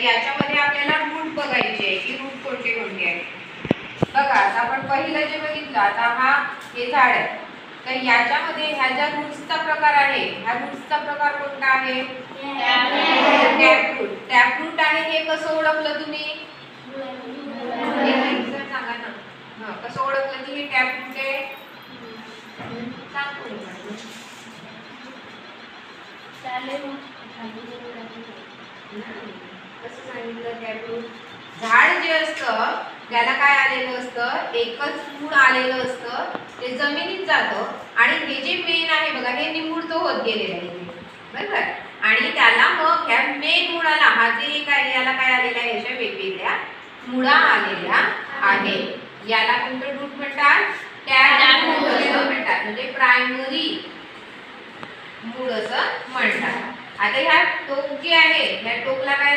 तर याच्यामध्ये आपल्याला रूट बघायचे आहे की रूट कोणते कोणते आहेत. बघा आता आपण पहिलं जे बघितलं, आता हा हे झाड आहे, तर याच्यामध्ये ह्या ज्या रूट्सचा प्रकार आहे, ह्या रूट्सचा प्रकार कोणता आहे? टॅपरूट. टॅपरूट आहे हे कसं ओळखलं तुम्ही? सांगा ना. हा, कसं ओळखलं की हे टॅपरूट आहे? सांग कोणी म्हटलं? कसं सांगितलं? टॅपरूट झाड जे असतं त्याला काय आलेलं असतं, एकच मूळ आलेलं असतं, ते जमिनीत जातं आणि हे जे मेन आहे बघा, हे निमुळतं होत गेलेलं आहे, बरोबर. आणि त्याला मग ह्या मेन मुळाला, हा जे काय याला काय आलेला आहे, अशा वेगवेगळ्या मुळा आलेल्या आहेत. याला कोणतं रूट म्हणतात? टॅपरूट असं म्हणतात, म्हणजे प्रायमरी मूळ असं म्हणतात. आता ह्या टोक जे आहे, ह्या टोकला काय